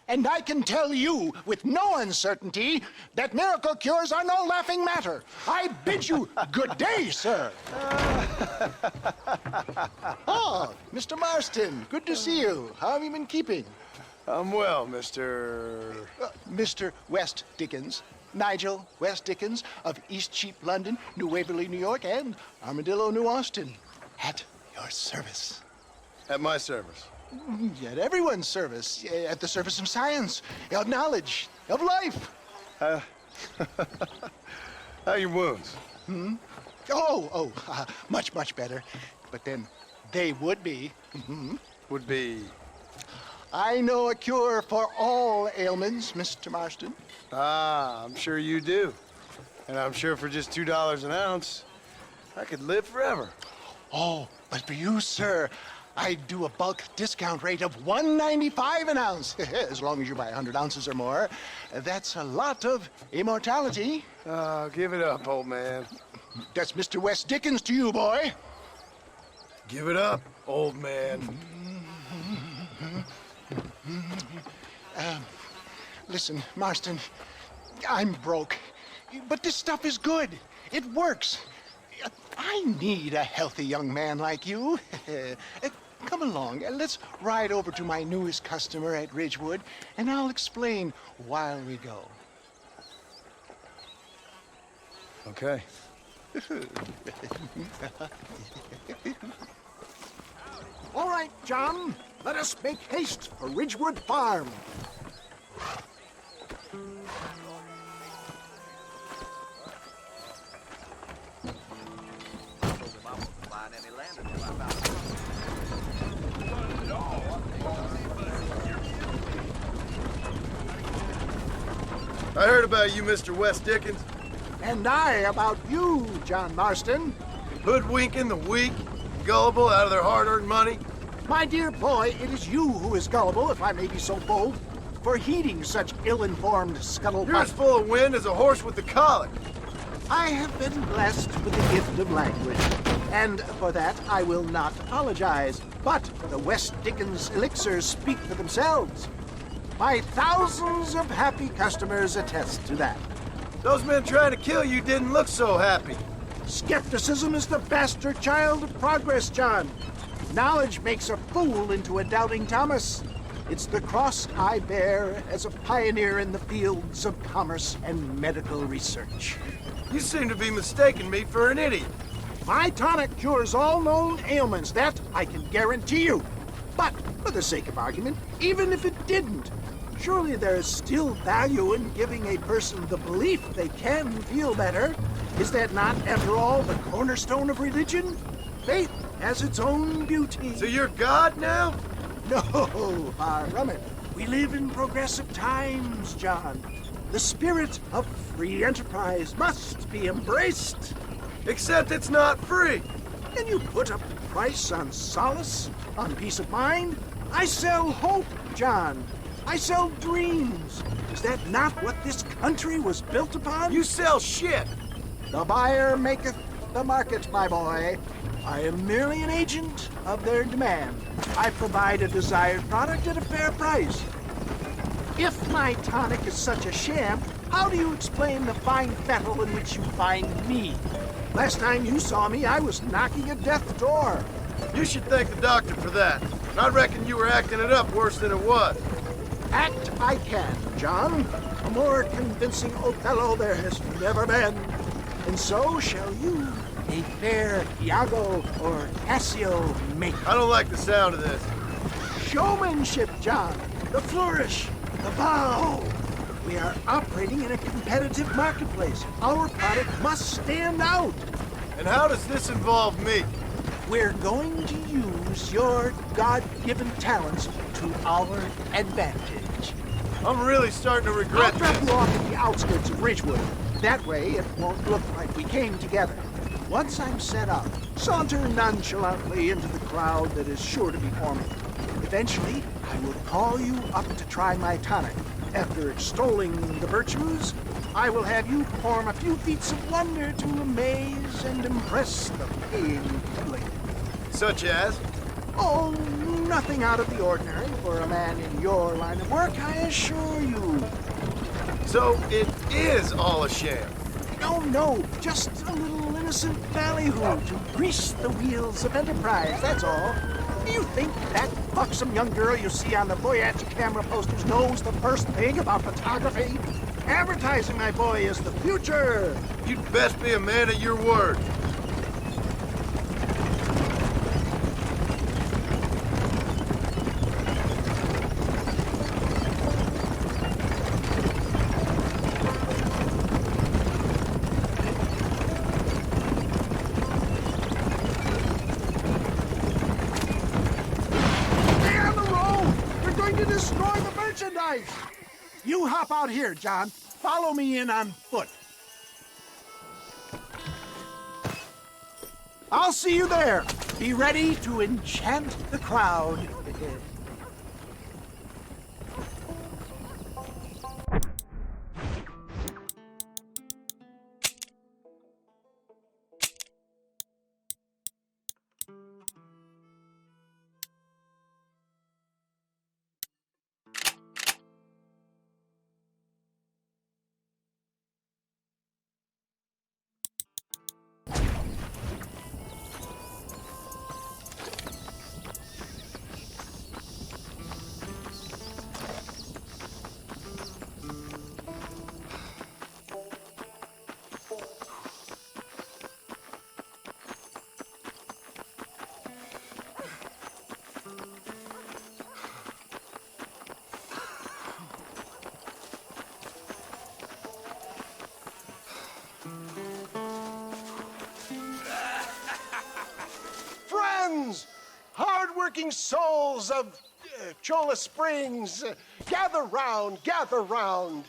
And I can tell you with no uncertainty that miracle cures are no laughing matter. I bid you good day, sir. Oh, Mr. Marston, good to see you. How have you been keeping? I'm well, Mr. Mr. West Dickens. Nigel West Dickens of East Cheap, London, New Waverly, New York, and Armadillo, New Austin. At your service. At my service. At everyone's service. At the service of science, of knowledge, of life. How are your wounds? Much, much better. But then they would be. Would be... I know a cure for all ailments, Mr. Marston. Ah, I'm sure you do. And I'm sure for just $2 an ounce, I could live forever. Oh, but for you, sir, I do a bulk discount rate of $1.95 an ounce. As long as you buy 100 ounces or more. That's a lot of immortality. Give it up, old man. That's Mr. West Dickens to you, boy. Give it up, old man. Listen, Marston, I'm broke, but this stuff is good. It works. I need a healthy young man like you. Come along, let's ride over to my newest customer at Ridgewood, and I'll explain while we go. Okay. All right, John, let us make haste for Ridgewood Farm. I heard about you, Mr. West Dickens. And I about you, John Marston. Hoodwinking the weak, gullible out of their hard-earned money. My dear boy, it is you who is gullible, if I may be so bold, for heeding such ill-informed scuttlebutt. You're as full of wind as a horse with the colic. I have been blessed with the gift of language, and for that I will not apologize. But the West Dickens elixirs speak for themselves. My thousands of happy customers attest to that. Those men trying to kill you didn't look so happy. Skepticism is the bastard child of progress, John. Knowledge makes a fool into a doubting Thomas. It's the cross I bear as a pioneer in the fields of commerce and medical research. You seem to be mistaking me for an idiot. My tonic cures all known ailments, that I can guarantee you. But, for the sake of argument, even if it didn't, surely there is still value in giving a person the belief they can feel better. Is that not, after all, the cornerstone of religion? Faith has its own beauty. So you're God now? No, far from it. We live in progressive times, John. The spirit of free enterprise must be embraced. Except it's not free. And you put a price on solace, on peace of mind? I sell hope, John. I sell dreams. Is that not what this country was built upon? You sell shit. The buyer maketh the market, my boy. I am merely an agent of their demand. I provide a desired product at a fair price. If my tonic is such a sham, how do you explain the fine fettle in which you find me? Last time you saw me, I was knocking at death's door. You should thank the doctor for that. And I reckon you were acting it up worse than it was. Act I can, John. A more convincing Othello there has never been. And so shall you, a fair Iago or Cassio make. I don't like the sound of this. Showmanship, John. The flourish, the bow. We are operating in a competitive marketplace. Our product must stand out. And how does this involve me? We're going to use your God-given talents to our advantage. I'm really starting to regret I'll drop this. you off at the outskirts of Ridgewood. That way, it won't look like we came together. Once I'm set up, saunter nonchalantly into the crowd that is sure to be forming. Eventually, I will call you up to try my tonic. After extolling the virtues, I will have you perform a few feats of wonder to amaze and impress the paying public. Such as? Oh, Nothing out of the ordinary for a man in your line of work, I assure you. So it is all a sham. No, just a little innocent ballyhoo to grease the wheels of enterprise, that's all. Do you think that buxom young girl you see on the Voyage camera posters knows the first thing about photography? Advertising, my boy, is the future. You'd best be a man of your word. Destroy the merchandise! You hop out here, John. Follow me in on foot. I'll see you there. Be ready to enchant the crowd. Friends, hard-working souls of Cholla Springs, gather round, gather round.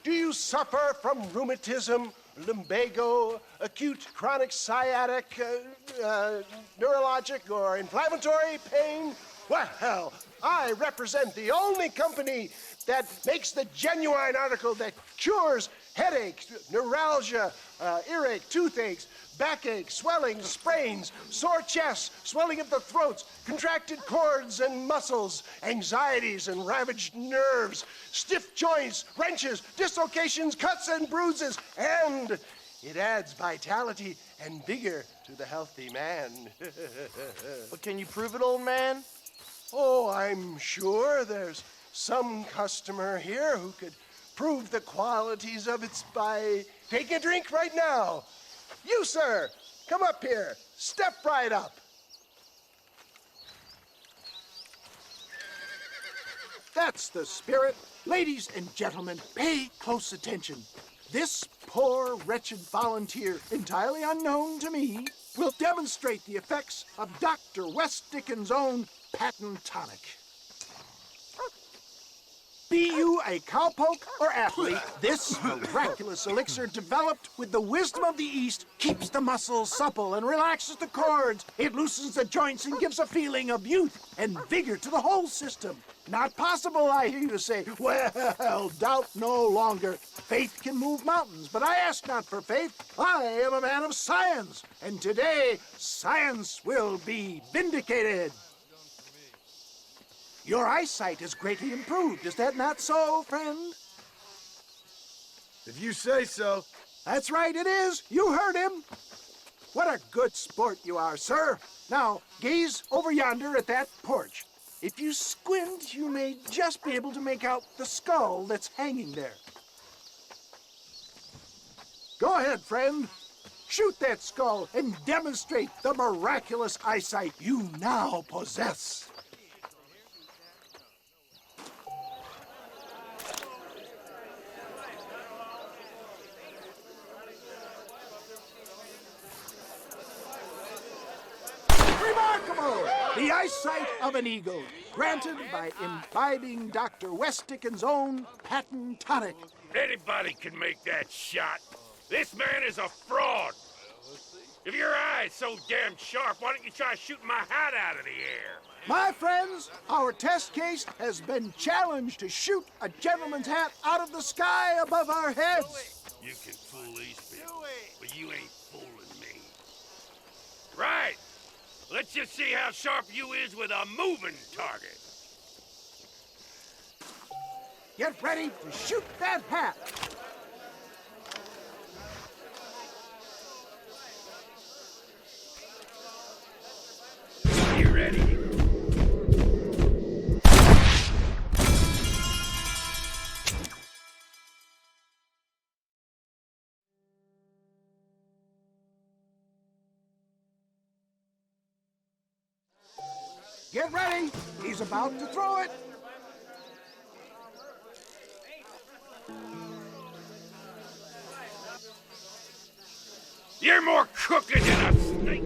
Do you suffer from rheumatism, lumbago, acute chronic sciatic, neurologic, or inflammatory pain? Well, I represent the only company that makes the genuine article that cures headaches, neuralgia, earache, toothaches, backache, swelling, sprains, sore chests, swelling of the throats, contracted cords and muscles, anxieties and ravaged nerves, stiff joints, wrenches, dislocations, cuts and bruises, and it adds vitality and vigor to the healthy man. But can you prove it, old man? Oh, I'm sure there's some customer here who could prove the qualities of it by taking a drink right now. You, sir, come up here. Step right up. That's the spirit. Ladies and gentlemen, pay close attention. This poor, wretched volunteer, entirely unknown to me, will demonstrate the effects of Dr. West Dickens' own patent tonic. Be you a cowpoke or athlete, this miraculous elixir developed with the wisdom of the East keeps the muscles supple and relaxes the cords. It loosens the joints and gives a feeling of youth and vigor to the whole system. Not possible, I hear you say. Well, doubt no longer. Faith can move mountains, but I ask not for faith. I am a man of science, and today science will be vindicated. Your eyesight is greatly improved. Is that not so, friend? If you say so. That's right, it is. You heard him. What a good sport you are, sir. Now, gaze over yonder at that porch. If you squint, you may just be able to make out the skull that's hanging there. Go ahead, friend. Shoot that skull and demonstrate the miraculous eyesight you now possess. Remarkable! The eyesight of an eagle, granted by imbibing Dr. West Dickens' own patent tonic. Anybody can make that shot. This man is a fraud. If your eye's so damn sharp, why don't you try shooting my hat out of the air? My friends, our test case has been challenged to shoot a gentleman's hat out of the sky above our heads. You can fool these people, but you ain't fooling me. Right. Let's just see how sharp you is with a moving target. Get ready to shoot that hat. You ready? Get ready. He's about to throw it. You're more crooked than a snake.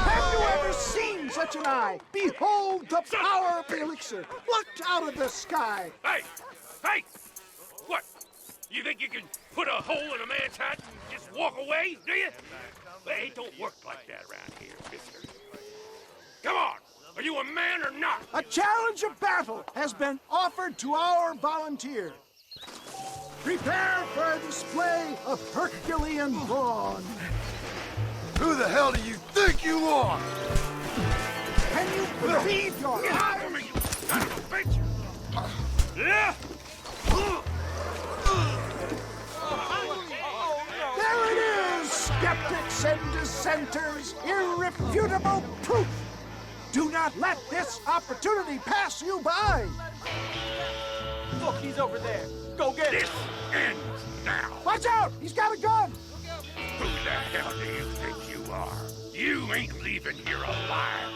Have you ever seen such an eye? Behold the power of the elixir, plucked out of the sky. Hey! Hey! What? You think you can put a hole in a man's hat and just walk away, do you? Hey, it don't work like that around here, mister. Come on! Are you a man or not? A challenge of battle has been offered to our volunteer. Prepare for a display of Herculean brawn. Who the hell do you think you are? Can you believe your eyes? Come here, you son of a bitch! Yeah! There it is, skeptics and dissenters, irrefutable proof. Do not let this opportunity pass you by. Look, he's over there. Go get him. This ends now! Watch out, he's got a gun. Who the hell do you think you are? You ain't leaving here alive!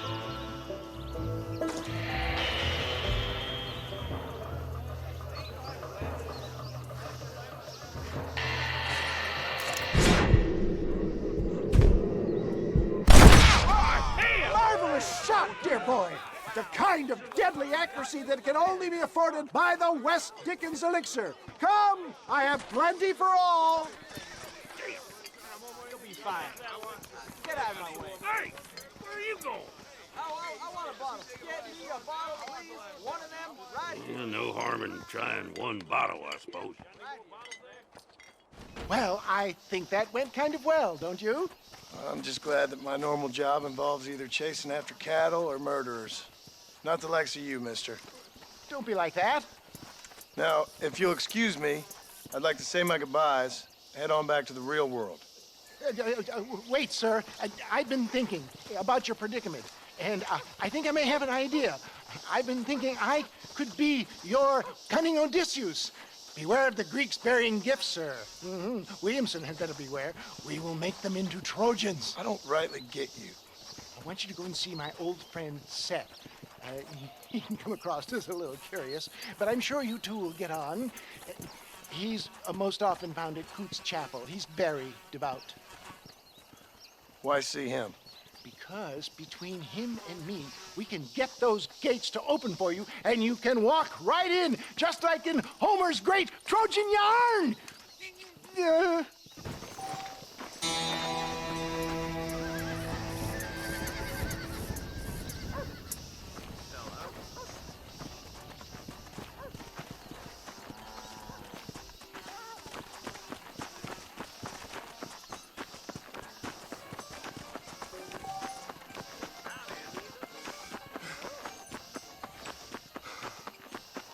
Marvelous shot, dear boy. The kind of deadly accuracy that can only be afforded by the West Dickens elixir. Come, I have plenty for all. You'll be fine. Get out of my way. Hey! Where are you going? I want a bottle. Get me a bottle, please. One of them, right? No harm in trying one bottle, I suppose. Well, I think that went kind of well, don't you? I'm just glad that my normal job involves either chasing after cattle or murderers. Not the likes of you, mister. Don't be like that. Now, if you'll excuse me, I'd like to say my goodbyes, head on back to the real world. Wait, sir. I've been thinking about your predicament, and I think I may have an idea. I've been thinking I could be your cunning Odysseus. Beware of the Greeks bearing gifts, sir. Williamson had better beware. We will make them into Trojans. I don't rightly get you. I want you to go and see my old friend Seth. He can come across as a little curious, but I'm sure you two will get on. He's most often found at Coots Chapel. He's very devout. Why see him? Because between him and me, we can get those gates to open for you, and you can walk right in, just like in Homer's great Trojan yarn.